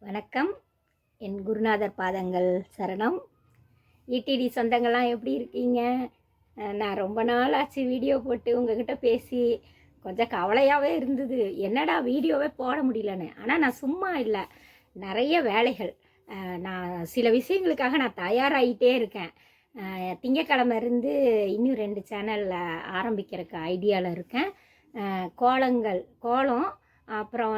வணக்கம். என் குருநாதர் பாதங்கள் சரணம். ஈடிடி சொந்தங்கள்லாம் எப்படி இருக்கீங்க? நான் ரொம்ப நாள் ஆச்சு வீடியோ போட்டு உங்ககிட்ட பேசி கொஞ்சம் கவலையாகவே இருந்தது. என்னடா வீடியோவே போட முடியலன்னு. ஆனால் நான் சும்மா இல்லை, நிறைய வேலைகள். நான் சில விஷயங்களுக்காக நான் தயாராகிட்டே இருக்கேன். திங்கக்கிழமை இருந்து இன்னும் 2 சேனலில் ஆரம்பிக்கிறதுக்கு ஐடியாவில் இருக்கேன். கோலம், அப்புறம்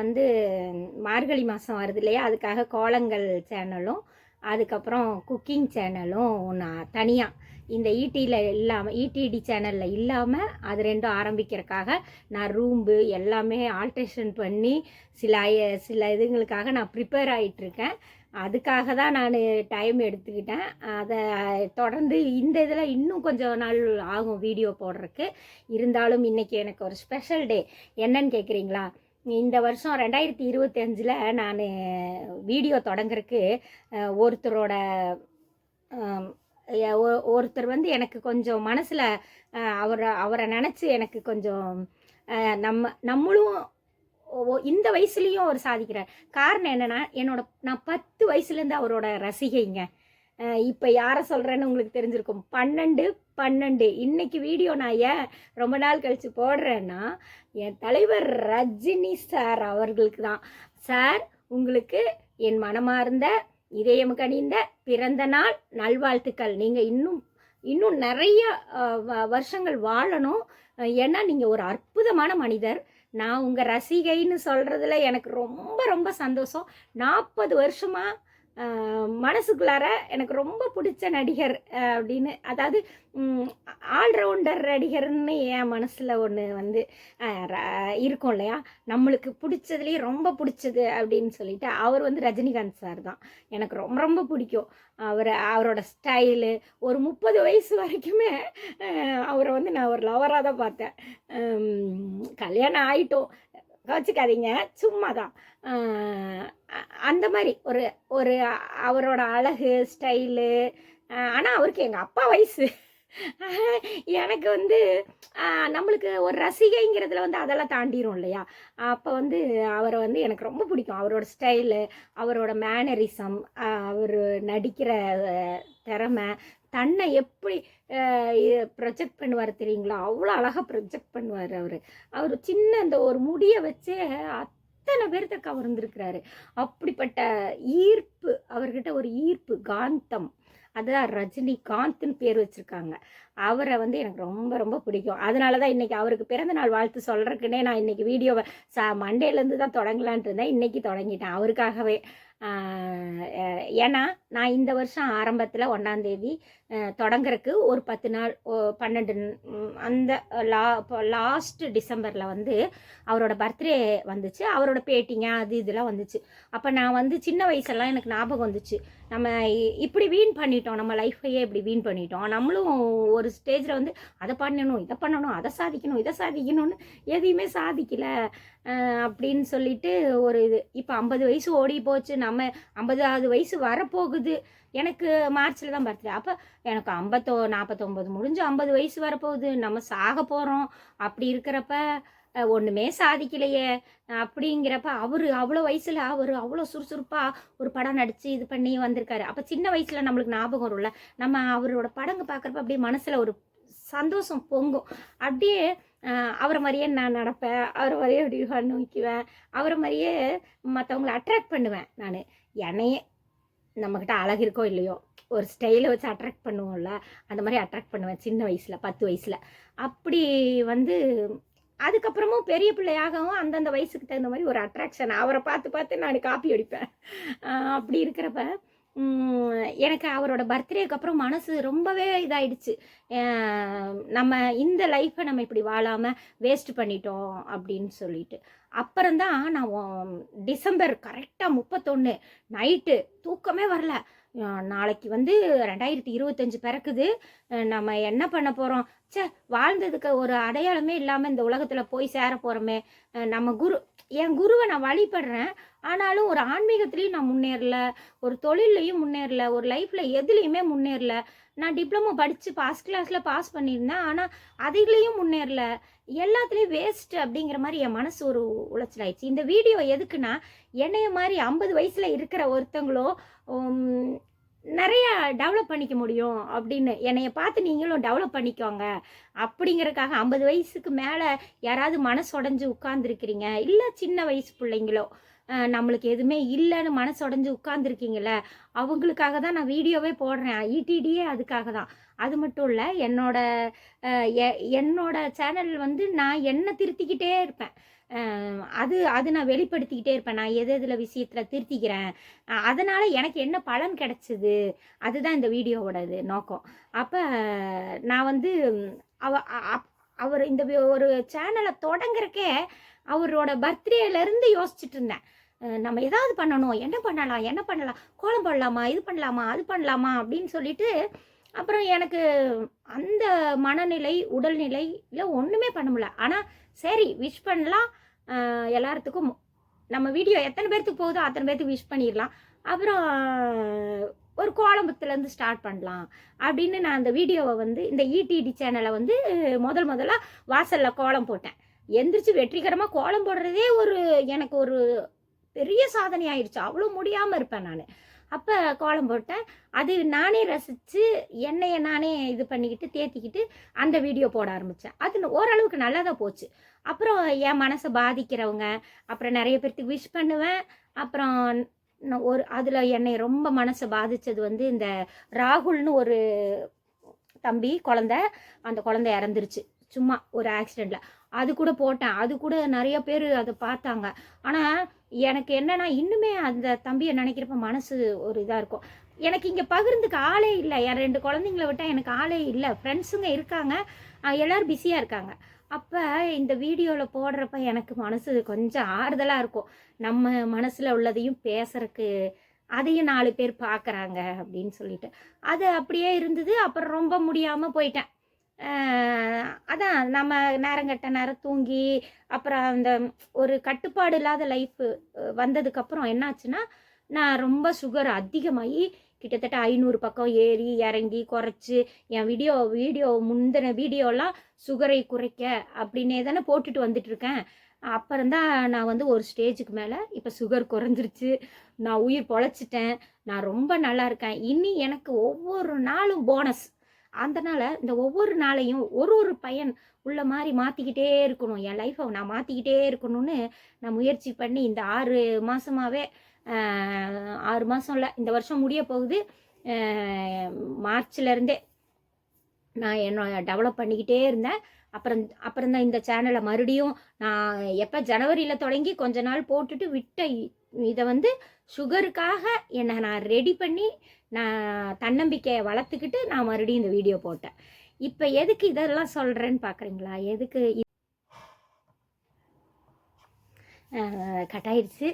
மார்கழி மாதம் வருது இல்லையா, அதுக்காக கோலங்கள் சேனலும், அதுக்கப்புறம் குக்கிங் சேனலும் நான் தனியாக இந்த ஈடியில் இல்லாமல், ஈடிடி சேனலில் இல்லாமல் அது 2ம் ஆரம்பிக்கிறதுக்காக நான் ரூம்பு எல்லாமே ஆல்ட்ரேஷன் பண்ணி சில இதுங்களுக்காக நான் ப்ரிப்பேர் ஆகிட்டுருக்கேன். அதுக்காக தான் நான் டைம் எடுத்துக்கிட்டேன். அதை தொடர்ந்து இந்த இதில் இன்னும் கொஞ்சம் நாள் ஆகும் வீடியோ போடுறதுக்கு. இருந்தாலும் இன்றைக்கி எனக்கு ஒரு ஸ்பெஷல் டே. என்னன்னு கேட்குறீங்களா? இந்த வருஷம் 2025 நான் வீடியோ தொடங்குறதுக்கு ஒருத்தர் எனக்கு கொஞ்சம் மனசில் அவரை நினச்சி எனக்கு கொஞ்சம் நம்மளும் இந்த வயசுலேயும் அவர் சாதிக்கிறார். காரணம் என்னென்னா, நான் 10 வயசுலேருந்து அவரோட ரசிகைங்க. இப்போ யாரை சொல்கிறேன்னு உங்களுக்கு தெரிஞ்சிருக்கும். 12 இன்னைக்கு வீடியோ நான் ஏன் ரொம்ப நாள் கழித்து போடுறேன்னா, என் தலைவர் ரஜினி சார் அவர்களுக்கு தான். சார், உங்களுக்கு என் மனமார்ந்த இதயம் கனிந்த பிறந்த நாள் நல்வாழ்த்துக்கள். நீங்கள் இன்னும் நிறைய வருஷங்கள் வாழணும். ஏன்னா நீங்கள் ஒரு அற்புதமான மனிதர். நான் உங்கள் ரசிகைன்னு சொல்கிறதுல எனக்கு ரொம்ப ரொம்ப சந்தோஷம். 40 வருஷமாக மனசுக்குள்ளார எனக்கு ரொம்ப பிடிச்ச நடிகர் அப்படின்னு, அதாவது ஆல்ரவுண்டர் நடிகர்னு என் மனசில் ஒன்று இருக்கும் இல்லையா, நம்மளுக்கு பிடிச்சதுலேயே ரொம்ப பிடிச்சது அப்படின்னு சொல்லிட்டு அவர் ரஜினிகாந்த் சார் தான். எனக்கு ரொம்ப ரொம்ப பிடிக்கும். அவரோட ஸ்டைலு. ஒரு 30 வயசு வரைக்குமே அவரை நான் ஒரு லவராக தான் பார்த்தேன். கல்யாணம் ஆகிட்டோம், கவச்சிக்காதீங்க, சும்மா தான். அந்த மாதிரி ஒரு அவரோட அழகு, ஸ்டைலு. ஆனால் அவருக்கு எங்கள் அப்பா வயசு. எனக்கு நம்மளுக்கு ஒரு ரசிகைங்கிறதுல அதெல்லாம் தாண்டிரும் இல்லையா. அப்போ அவரை எனக்கு ரொம்ப பிடிக்கும். அவரோட ஸ்டைலு, அவரோட மேனரிசம், அவர் நடிக்கிற திறமை, தன்னை எப்படி ப்ரொஜெக்ட் பண்ணுவார் தெரியுங்களா? அவ்வளோ அழகாக ப்ரொஜெக்ட் பண்ணுவார். அவர் சின்ன அந்த ஒரு முடியை வச்சு அத்தனை பேர்த்த கவர்ந்துருக்கிறாரு. அப்படிப்பட்ட ஈர்ப்பு, அவர்கிட்ட ஒரு ஈர்ப்பு, காந்தம். அதுதான் ரஜினிகாந்த்னு பேர் வச்சுருக்காங்க. அவரை எனக்கு ரொம்ப ரொம்ப பிடிக்கும். அதனால தான் இன்றைக்கி அவருக்கு பிறந்த நாள் வாழ்த்து சொல்கிறக்குன்னே நான் இன்றைக்கி வீடியோவை மண்டேலேருந்து தான் தொடங்கலான்ட்டு இருந்தேன். இன்றைக்கி தொடங்கிட்டேன் அவருக்காகவே. ஏன்னா நான் இந்த வருஷம் ஆரம்பத்தில் 1ஆம் தேதி தொடங்குறதுக்கு ஒரு 10 நாள் 12 அந்த லாஸ்ட் டிசம்பரில் அவரோட பர்த்டே வந்துச்சு. அவரோட பேட்டிங்க அது இதெல்லாம் வந்துச்சு. அப்போ நான் சின்ன வயசெல்லாம் எனக்கு ஞாபகம் வந்துச்சு, நம்ம இப்படி வீண் பண்ணிட்டோம், நம்ம லைஃப்பையே இப்படி வீண் பண்ணிட்டோம். நம்மளும் ஒரு ஸ்டேஜில் அதை பண்ணணும், இதை பண்ணணும், அதை சாதிக்கணும், இதை சாதிக்கணும்னு எதையுமே சாதிக்கலை அப்படின்னு சொல்லிட்டு ஒரு இது. இப்போ 50 வயசு ஓடி போச்சு, நம்ம 50வது வயசு வரப்போகுது. எனக்கு மார்ச்சில் தான் பர்த்டே. அப்போ எனக்கு 49 முடிஞ்சு 50 வயசு வரப்போகுது, நம்ம சாக போகிறோம். அப்படி இருக்கிறப்ப ஒன்றுமே சாதிக்கலையே அப்படிங்கிறப்ப அவர் அவ்வளோ வயசில் அவர் அவ்வளோ சுறுசுறுப்பாக ஒரு படம் நடித்து இது பண்ணி வந்திருக்காரு. அப்போ சின்ன வயசில் நம்மளுக்கு ஞாபகம் வரும்ல, நம்ம அவரோட படங்க பார்க்குறப்ப அப்படியே மனசில் ஒரு சந்தோஷம் பொங்கும். அப்படியே அவரை மாதிரியே நான் நடப்பேன், அவரை மாதிரியே அப்படி நோக்குவேன், அவரை மாதிரியே மற்றவங்களை அட்ராக்ட் பண்ணுவேன். நான் என்னையே, நம்மக்கிட்ட அழகு இருக்கோ இல்லையோ, ஒரு ஸ்டைலை வச்சு அட்ராக்ட் பண்ணுவோம்ல, அந்த மாதிரி அட்ராக்ட் பண்ணுவேன் சின்ன வயசில், 10 வயசில். அப்படி அதுக்கப்புறமும் பெரிய பிள்ளையாகவும் அந்தந்த வயசுக்கு தகுந்த மாதிரி ஒரு அட்ராக்ஷன். அவரை பார்த்து நான் காப்பி அடிப்பேன். அப்படி இருக்கிறப்ப எனக்கு அவரோட பர்த்டேக்கு அப்புறம் மனசு ரொம்பவே இதாகிடுச்சு. நம்ம இந்த லைஃப்பை நம்ம இப்படி வாழாமல் வேஸ்ட் பண்ணிட்டோம் அப்படின்னு சொல்லிட்டு. அப்புறம்தான் நான் டிசம்பர் கரெக்டாக 31 நைட்டு தூக்கமே வரல. நாளைக்கு 2025 பிறக்குது, நம்ம என்ன பண்ண போகிறோம், ச்சே வாழ்ந்ததுக்கு ஒரு அடையாளமே இல்லாமல் இந்த உலகத்தில் போய் சேர போகிறோமே, நம்ம என் குருவை நான் வழிபடுறேன், ஆனாலும் ஒரு ஆன்மீகத்துலேயும் நான் முன்னேறல, ஒரு தொழிலையும் முன்னேறல, ஒரு லைஃப்பில் எதுலேயுமே முன்னேறல. நான் டிப்ளமோ படித்து கிளாஸில் பாஸ் பண்ணியிருந்தேன், ஆனால் அதுலேயும் முன்னேறல, எல்லாத்துலேயும் வேஸ்ட்டு அப்படிங்கிற மாதிரி என் மனசு ஒரு உளைச்சலாயிடுச்சு. இந்த வீடியோ எதுக்குன்னா, என்னைய மாதிரி 50 வயசில் இருக்கிற ஒருத்தங்களோ நிறையா டெவலப் பண்ணிக்க முடியும் அப்படின்னு, என்னைய பார்த்து நீங்களும் டெவலப் பண்ணிக்கோங்க அப்படிங்கிறதுக்காக. 50 வயசுக்கு மேலே யாராவது மனசு உடஞ்சி உட்கார்ந்துருக்கிறீங்க, இல்லை சின்ன வயசு பிள்ளைங்களோ நம்மளுக்கு எதுவுமே இல்லைன்னு மனசு உடஞ்சி உட்கார்ந்துருக்கீங்கள, அவங்களுக்காக தான் நான் வீடியோவே போடுறேன். இடிடியே அதுக்காக தான். அது மட்டும் இல்லை, என்னோட சேனல் வந்து நான் என்ன திருத்திக்கிட்டே இருப்பேன். அது நான் வெளிப்படுத்திக்கிட்டே இருப்பேன். நான் எதில் விஷயத்தில் திருத்திக்கிறேன், அதனால் எனக்கு என்ன பலன் கிடச்சிது, அதுதான் இந்த வீடியோவோட நோக்கம். அப்போ நான் வந்து அவர் இந்த ஒரு சேனலை தொடங்குறக்கே அவரோட பர்த்டேலேருந்து யோசிச்சுட்டு இருந்தேன். நம்ம ஏதாவது பண்ணணும், என்ன பண்ணலாம், கோலம் போடலாமா, இது பண்ணலாமா, அது பண்ணலாமா அப்படின்னு சொல்லிட்டு, அப்புறம் எனக்கு அந்த மனநிலை உடல்நிலை இல்லை, ஒன்றுமே பண்ண முடியல. ஆனால் சரி விஷ் பண்ணலாம், எல்லாத்துக்கும் நம்ம வீடியோ எத்தனை பேர்த்துக்கு போகுதோ அத்தனை பேர்த்துக்கு விஷ் பண்ணிடலாம், அப்புறம் ஒரு கோலம்புத்துலேருந்து ஸ்டார்ட் பண்ணலாம் அப்படின்னு நான் அந்த வீடியோவை வந்து இந்த இடிடி சேனலை வந்து முதலாக வாசலில் கோலம் போட்டேன். எந்திரிச்சு வெற்றிகரமாக கோலம் போடுறதே எனக்கு ஒரு பெரிய சாதனை ஆயிடுச்சு. அவ்வளோ முடியாமல் இருப்பேன் நான். அப்போ கோலம் போட்டேன். அது நானே ரசித்து என்னையை நானே இது பண்ணிக்கிட்டு தேத்திக்கிட்டு அந்த வீடியோ போட ஆரம்பித்தேன். அது ஓரளவுக்கு நல்லா தான் போச்சு. அப்புறம் என் மனசை பாதிக்கிறவங்க, அப்புறம் நிறைய பேர்த்துக்கு விஷ் பண்ணுவேன். அப்புறம் அதில் என்னை ரொம்ப மனசை பாதித்தது வந்து இந்த ராகுல்னு ஒரு தம்பி குழந்தை, அந்த குழந்தை இறந்துருச்சு சும்மா ஒரு ஆக்சிடெண்ட்டில். அது கூட போட்டேன். அது கூட நிறைய பேர் அதை பார்த்தாங்க. ஆனால் எனக்கு என்னன்னா, இன்னுமே அந்த தம்பியை நினைக்கிறப்ப மனசு ஒரு இதாக இருக்கும். எனக்கு இங்கே பகிர்ந்துக்கு ஆளே இல்லை. என் 2 குழந்தைங்கள விட்டால் எனக்கு ஆளே இல்லை. ஃப்ரெண்ட்ஸுங்க இருக்காங்க, எல்லோரும் பிஸியாக இருக்காங்க. அப்போ இந்த வீடியோவில் போடுறப்ப எனக்கு மனசு கொஞ்சம் ஆறுதலாக இருக்கும். நம்ம மனசில் உள்ளதையும் பேசுறதுக்கு அதையும் 4 பேர் பார்க்குறாங்க அப்படின்னு சொல்லிட்டு அது அப்படியே இருந்தது. அப்புறம் ரொம்ப முடியாமல் போயிட்டேன். அதான் நம்ம நேரங்கட்ட நேரம் தூங்கி, அப்புறம் அந்த ஒரு கட்டுப்பாடு இல்லாத லைஃப்பு வந்ததுக்கப்புறம் என்னாச்சுன்னா, நான் ரொம்ப சுகர் அதிகமாகி கிட்டத்தட்ட 500 பக்கம் ஏறி இறங்கி குறைச்சி, என் வீடியோ முந்தின வீடியோலாம் சுகரை குறைக்க அப்படின்னே தானே போட்டுட்டு வந்துட்டுருக்கேன். அப்புறம்தான் நான் வந்து ஒரு ஸ்டேஜுக்கு மேலே இப்போ சுகர் குறைஞ்சிருச்சு, நான் உயிர் பொழைச்சிட்டேன், நான் ரொம்ப நல்லா இருக்கேன். இனி எனக்கு ஒவ்வொரு நாளும் போனஸ். அதனால் இந்த ஒவ்வொரு நாளையும் ஒரு பயன் உள்ள மாதிரி மாற்றிக்கிட்டே இருக்கணும், என் லைஃப்பை நான் மாற்றிக்கிட்டே இருக்கணும்னு நான் முயற்சி பண்ணி இந்த 6 மாதமாகவே 6 மாதம் இல்லை, இந்த வருஷம் முடிய போகுது, மார்ச்லேருந்தே நான் என்னை டெவலப் பண்ணிக்கிட்டே இருந்தேன். அப்புறம் தான் இந்த சேனலை மறுபடியும் நான் எப்போ ஜனவரியில் தொடங்கி கொஞ்ச நாள் போட்டுட்டு விட்ட இதை வந்து சுகருக்காக என்னை நான் ரெடி பண்ணி நான் தன்னம்பிக்கையை வளர்த்துக்கிட்டு நான் மறுபடியும் இந்த வீடியோ போட்டேன். இப்போ எதுக்கு இதெல்லாம் சொல்கிறேன்னு பார்க்குறீங்களா? எதுக்கு கட்டாயிடுச்சு.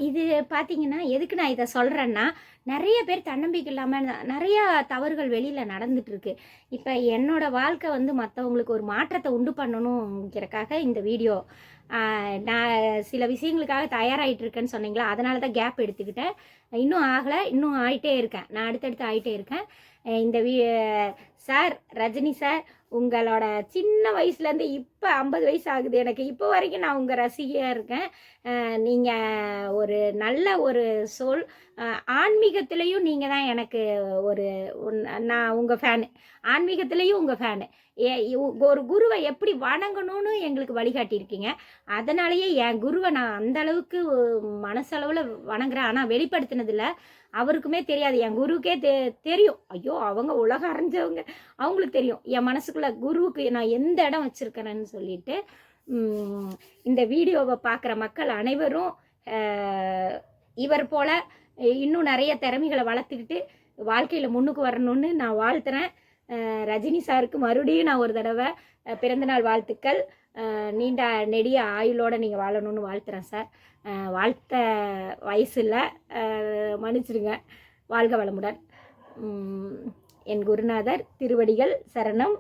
இது பார்த்தீங்கன்னா எதுக்கு நான் இதை சொல்கிறேன்னா, நிறைய பேர் தன்னம்பிக்கை இல்லாமல் நிறையா தவறுகள் வெளியில் நடந்துகிட்ருக்கு. இப்போ என்னோடய வாழ்க்கை வந்து மற்றவங்களுக்கு ஒரு மாற்றத்தை உண்டு பண்ணணுங்கிறக்காக இந்த வீடியோ. நான் சில விஷயங்களுக்காக தயாராகிட்டு இருக்கேன்னு சொன்னீங்களா, அதனால தான் கேப் எடுத்துக்கிட்டேன். இன்னும் ஆகலை, இன்னும் ஆகிட்டே இருக்கேன், நான் அடுத்தடுத்து ஆகிட்டே இருக்கேன். இந்த சார், ரஜினி சார், உங்களோட சின்ன வயசுலேருந்து இப்போ 50 வயசு ஆகுது எனக்கு, இப்போ வரைக்கும் நான் உங்கள் ரசிகையாக இருக்கேன். நீங்கள் ஒரு நல்ல ஒரு சொல், ஆன்மீகத்துலேயும் நீங்கள் தான் எனக்கு நான் உங்கள் ஃபேனு, ஆன்மீகத்துலேயும் உங்கள் ஃபேனு. ஒரு குருவை எப்படி வணங்கணும்னு எங்களுக்கு வழிகாட்டியிருக்கீங்க. அதனாலேயே என் குருவை நான் அந்தளவுக்கு மனசளவில் வணங்குறேன். ஆனால் வெளிப்படுத்தினதில்லை, அவருக்குமே தெரியாது, என் குருவுக்கே தெரியும். ஐயோ, அவங்க உலகம் அறிஞ்சவங்க, அவங்களுக்கு தெரியும் என் மனசுக்குள்ளே குருவுக்கு நான் எந்த இடம் வச்சுருக்கிறேன்னு சொல்லிட்டு. இந்த வீடியோவை பார்க்குற மக்கள் அனைவரும் இவர் போல் இன்னும் நிறைய திறமைகளை வளர்த்துக்கிட்டு வாழ்க்கையில் முன்னுக்கு வரணும்னு நான் வாழ்த்துறேன். ரஜினி சாருக்கு மறுபடியும் நான் ஒரு தடவை பிறந்தநாள் வாழ்த்துக்கள். நீண்ட நெடிய ஆயுளோடு நீங்கள் வாழணும்னு வாழ்த்துறேன் சார். வாழ்த்த வயசு இல்லை, மன்னிச்சிடுங்க. வாழ்க வளமுடன். என் குருநாதர் திருவடிகள் சரணம்.